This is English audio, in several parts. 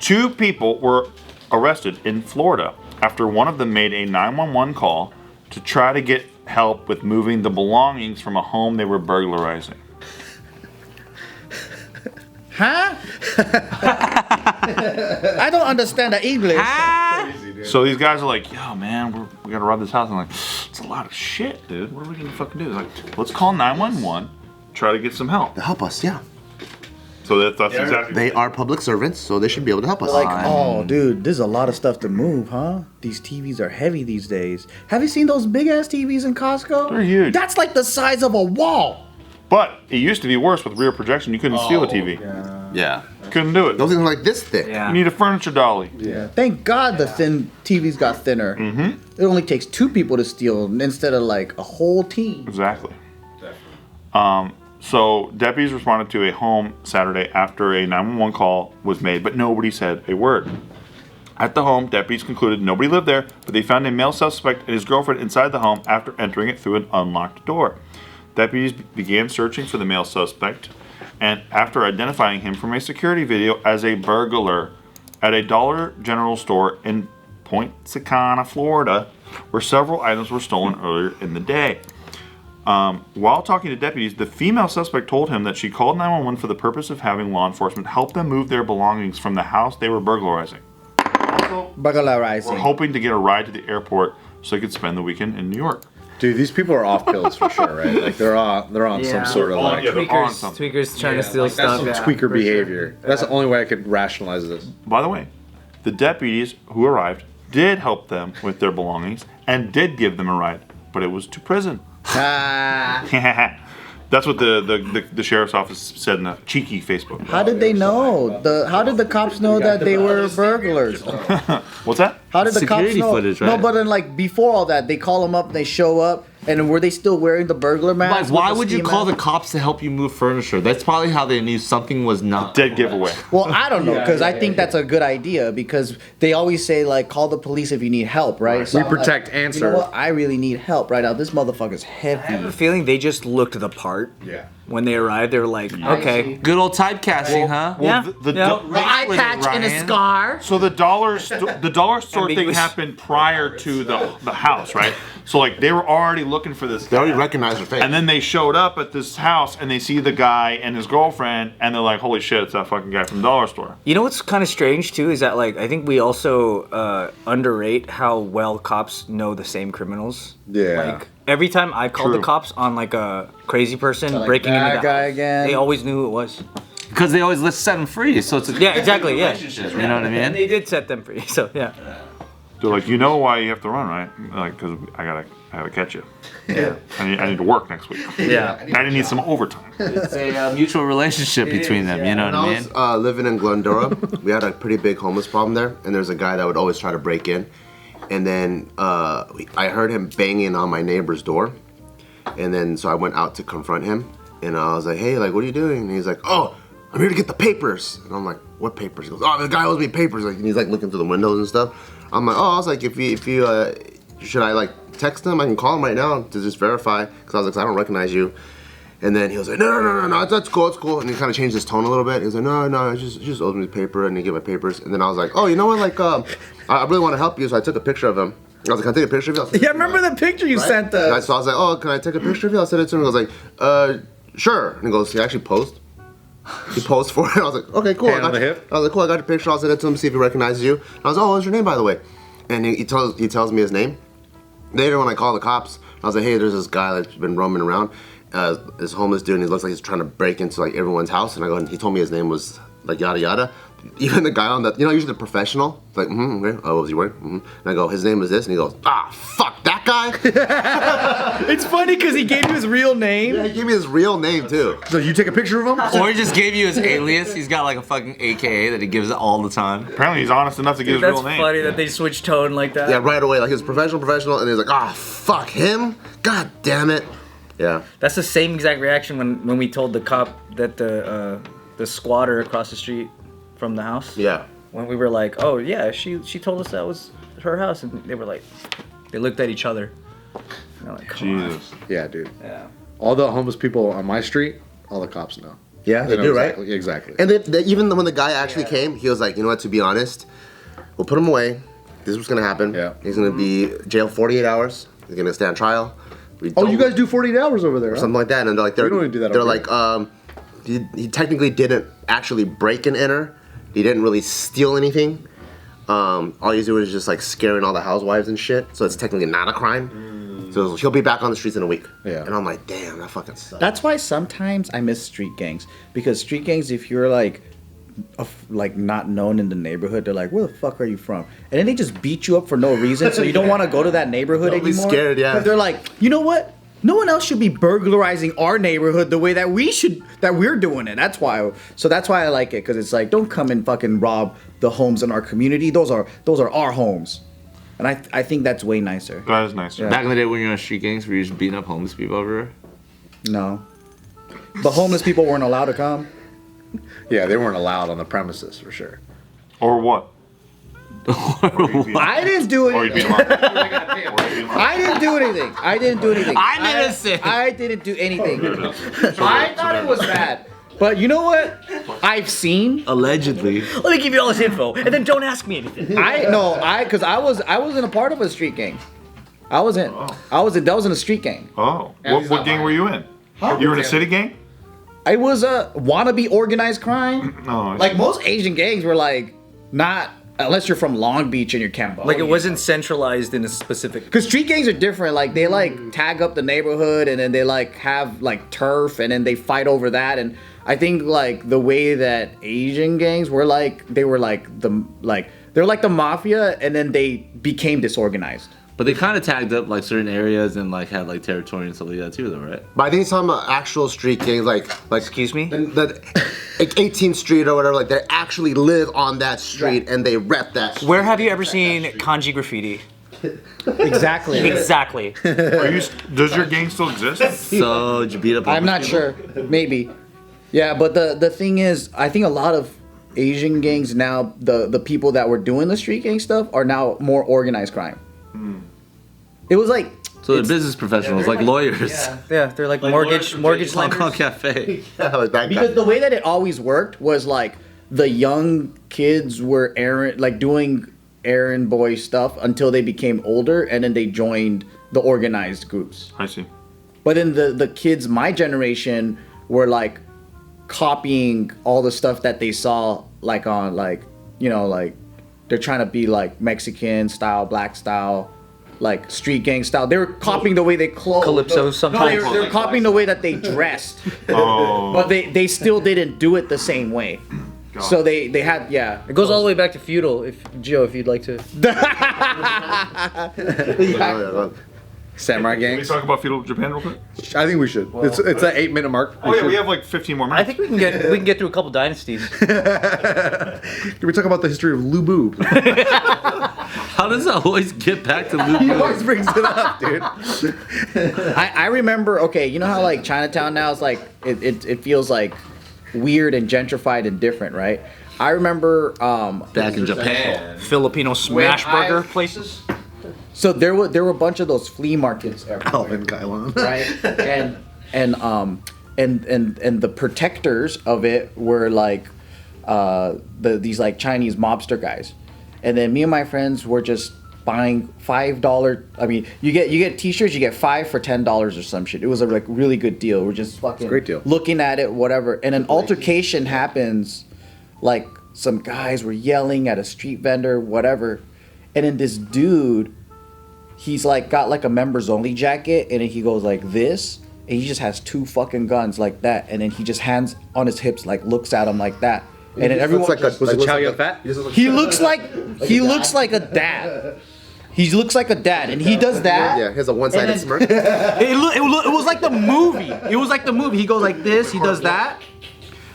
2 people were arrested in Florida after one of them made a 911 call to try to get help with moving the belongings from a home they were burglarizing. Huh? I don't understand the English. So these guys are like, yo, man, we gotta rob this house. I'm like, it's a lot of shit, dude. What are we gonna fucking do? Like, let's call 911, try to get some help. To help us, yeah. So that's exactly. They are public servants, so they should be able to help us. Like, oh, dude, there's a lot of stuff to move, huh? These TVs are heavy these days. Have you seen those big ass TVs in Costco? They're huge. That's like the size of a wall. But it used to be worse with rear projection. You couldn't steal a TV. Yeah. Couldn't do it. Those things are like this thick. Yeah. You need a furniture dolly. Yeah. Thank God the thin TVs got thinner. Mm-hmm. It only takes 2 people to steal instead of like a whole team. Exactly. So deputies responded to a home Saturday after a 911 call was made, but nobody said a word. At the home, deputies concluded nobody lived there, but they found a male suspect and his girlfriend inside the home after entering it through an unlocked door. Deputies began searching for the male suspect, and after identifying him from a security video as a burglar at a Dollar General store in Point Sicana, Florida, where several items were stolen earlier in the day. While talking to deputies, the female suspect told him that she called 911 for the purpose of having law enforcement help them move their belongings from the house they were burglarizing. Also, Burglarizing. we're hoping to get a ride to the airport so they could spend the weekend in New York. Dude, these people are off pills for sure, right? Like they're on some sort of like Tweakers trying to steal stuff. tweaker behavior. That's the only way I could rationalize this. By the way, the deputies who arrived did help them with their belongings and did give them a ride, but it was to prison. That's what the sheriff's office said in a cheeky Facebook. How did they know? How did the cops know that they were burglars? What's that? How did the cops know? Footage, right? No, but then like before all that, they call them up and they show up. And were they still wearing the burglar mask? Why would you call the cops to help you move furniture? That's probably how they knew something was not. Dead giveaway. Well, I don't know, because I think that's a good idea, because they always say, like, call the police if you need help, right? So We I'm protect like, and you know serve. what? I really need help right now. This motherfucker's I have a heavy. feeling they just looked the part. Yeah. When they arrived, they were like, okay. Good old typecasting, huh? Yeah. Eye patch and a scar. So the dollar store thing Ambiguous. happened prior to the house, right? So like they were already looking for this They guy. already recognize her face. And then they showed up at this house and they see the guy and his girlfriend and they're like, holy shit, it's that fucking guy from the dollar store. You know what's kind of strange too is that like I think we also underrate how well cops know the same criminals. Yeah. Like every time I called True. the cops on like a crazy person Like breaking into that the guy house, again. they always knew who it was. Because they always let's set them free. So it's a Yeah, exactly. Yeah. relationship. You know what I And mean? they did set them free. So yeah. They're like, you know why you have to run, right? Like, because I gotta catch you. Yeah. I need to work next week. Yeah. I need some overtime. It's a mutual relationship between them. You know what When I I mean? was living in Glendora, we had a pretty big homeless problem there, and there's a guy that would always try to break in. And then I heard him banging on my neighbor's door, and then so I went out to confront him, and I was like, hey, like, what are you doing? And he's like, oh, I'm here to get the papers. And I'm like, what papers? He goes, oh, the guy owes me papers. Like, and he's like looking through the windows and stuff. I'm like, oh, I was like, if you should I like text him? I can call him right now to just verify, because I was like, I don't recognize you. And then he was like, no, that's cool, it's cool. And he kind of changed his tone a little bit. He was like, no, he just owes me the paper, and he gave my papers. And then I was like, oh, you know what, like, I really want to help you, so I took a picture of him. I was like, can I take a picture of you? I said, Yeah, remember the picture you sent us? So I was like, oh, can I take a picture of you? I sent it to him. He was like, sure. And he goes, he actually posed. He posed for it. I was like, okay, cool. Hand on the hip? I was like, cool, I got your picture. I'll send it to him, see if he recognizes you. And I was like, oh, what's your name, by the way? And he tells me his name. Later, when I call the cops, I was like, hey, there's this guy that's been roaming around. This homeless dude, and he looks like he's trying to break into like everyone's house. And I go, and he told me his name was like yada yada. Even the guy on that, usually the professional, like, okay, oh, what was he wearing? And I go, his name is this, and he goes, ah, fuck that guy. It's funny because he gave you his real name. Yeah, he gave me his real name too. So you take a picture of him? Or he just gave you his alias. He's got like a fucking AKA that he gives all the time. Apparently he's honest enough to give his That's real name. funny that they switched tone like that. Yeah, right away, like he was professional, and he was like, ah, fuck him, god damn it. Yeah. That's the same exact reaction when we told the cop that the squatter across the street from the house. Yeah. When we were like, oh yeah, she told us that was her house, and they were like, they looked at each other. And they're like, come on. Jesus. Yeah, dude. Yeah. All the homeless people on my street, all the cops know. Yeah, they do, right? Exactly. And even when the guy actually came, he was like, you know what? To be honest, we'll put him away. This is what's gonna happen. Yeah. He's gonna be jailed 48 hours. He's gonna stand trial. Oh, you guys do 48 hours over there? Huh? Something like that, and they're like, We don't even do that they're over like, he technically didn't actually break and enter. He didn't really steal anything. All he's doing is just like scaring all the housewives and shit. So it's technically not a crime. So he'll be back on the streets in a week. Yeah. And I'm like, damn, that fucking sucks. That's why sometimes I miss street gangs, because street gangs, if you're like not known in the neighborhood, they're like, where the fuck are you from? And then they just beat you up for no reason, so you don't want to go to that neighborhood Don't be anymore. scared, yeah. 'Cause they're like, you know what? No one else should be burglarizing our neighborhood the way that we're doing it. That's why I like it, because it's like, don't come and fucking rob the homes in our community. Those are our homes. And I think that's way nicer. That is nice. Yeah. Back in the day when you were on street gangs, were you just beating up homeless people over there? No. The homeless people weren't allowed to come. Yeah, they weren't allowed on the premises for sure. Or what? I didn't do Or you beat anything. him up. I didn't do anything. I'm innocent. I didn't do anything. I thought it was bad. But you know what? I've seen. Allegedly. Let me give you all this info, and then don't ask me anything. Because I wasn't a part of a street gang. That was in a street gang. Oh. What gang were you in? You were in a city gang? I was a wannabe organized crime. No. Like most Asian gangs were like not, unless you're from Long Beach and you're Cambodia. Like it wasn't centralized in a specific. Because street gangs are different. Like they like tag up the neighborhood, and then they like have like turf, and then they fight over that. And I think like the way that Asian gangs were like, they're like the mafia, and then they became disorganized. But they kind of tagged up like certain areas and like had like territory and stuff like that too, though, right? But I think some actual street gangs, like Excuse me? the 18th Street or whatever, like they actually live on that street and they rep that street. Where have you ever seen kanji graffiti? Exactly. Exactly. Does your gang still exist? So did you beat up? I'm not sure. Maybe. Yeah, but the thing is, I think a lot of Asian gangs now, the people that were doing the street gang stuff are now more organized crime. It was like. So they're business professionals, like lawyers. Yeah, they're like mortgage Hong lenders. Kong Cafe. Yeah, like that guy. Because the way that it always worked was like the young kids were doing errand boy stuff until they became older, and then they joined the organized groups. I see. But then the kids my generation were like copying all the stuff that they saw like on like, you know, like they're trying to be like Mexican style, black style, like street gang style. They were copying the way they clothed. Calypso No, sometimes. they were copying the way that they dressed. Oh. But they still didn't do it the same way. So they had, yeah. It goes all the way back to feudal, if you'd like to. Yeah. Samurai Can we gangs. talk about feudal Japan real quick? I think we should. It's that 8-minute mark. Oh yeah, we have like 15 more I minutes. think we can get through a couple dynasties. Can we talk about the history of Lubu? How does that always get back to He Luke? always brings it up, dude. I remember, okay, you know how like Chinatown now is like, it feels like weird and gentrified and different, right? I remember, Back in Japan. Filipino smash burger places. so there were a bunch of those flea markets everywhere. Alvin Kylon. Right? And the protectors of it were like these like Chinese mobster guys. And then me and my friends were just buying $5. I mean, you get t-shirts, you get 5 for $10 or some shit. It was a like really good deal. We're just fucking great deal. looking at it, whatever. And an altercation happens, like some guys were yelling at a street vendor, whatever. And then this dude, he's like got like a members only jacket, and then he goes like this, and he just has 2 fucking guns like that, and then he just hands on his hips, like looks at him like that, and then everyone Was it Chow Yun Fat? he looks like a dad. He looks like a dad, and he does that. Yeah, he has a one-sided And smirk. It was like the movie. It was like the movie. He goes like this. He does that.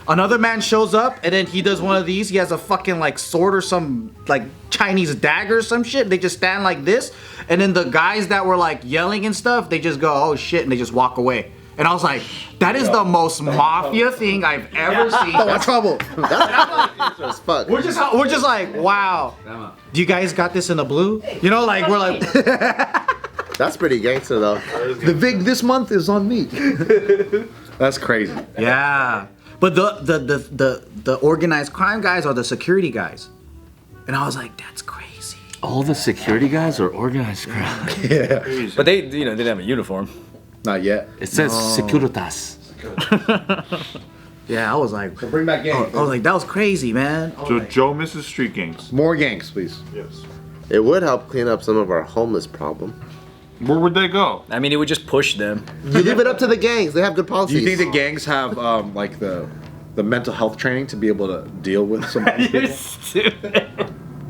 Another man shows up, and then he does one of these. He has a fucking like sword or some like Chinese dagger or some shit. They just stand like this, and then the guys that were like yelling and stuff, they just go, "Oh shit," and they just walk away. And I was like, that is the most mafia thing I've ever seen. Trouble. As fuck. We're just like, wow. Do you guys got this in the blue? You know, like we're like, That's pretty gangster though. The VIG this month is on me. That's crazy. yeah. But the organized crime guys are the security guys, and I was like, that's crazy. All the security guys are organized crime. But they didn't have a uniform. Not yet. It says Securitas. Yeah, I was like, Bring back gangs. I was like, that was crazy, man. So Joe misses street gangs. More gangs, please. Yes. It would help clean up some of our homeless problem. Where would they go? I mean, it would just push them. You leave it up to the gangs. They have good Do policies. you think the gangs have like the mental health training to be able to deal with some of these people? Stupid.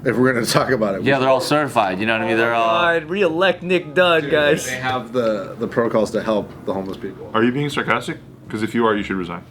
If we're gonna talk about it, Yeah, they're all certified. You know what I mean? They're all. God, re-elect Nick Dunn, guys. They have the protocols to help the homeless people. Are you being sarcastic? Because if you are, you should resign.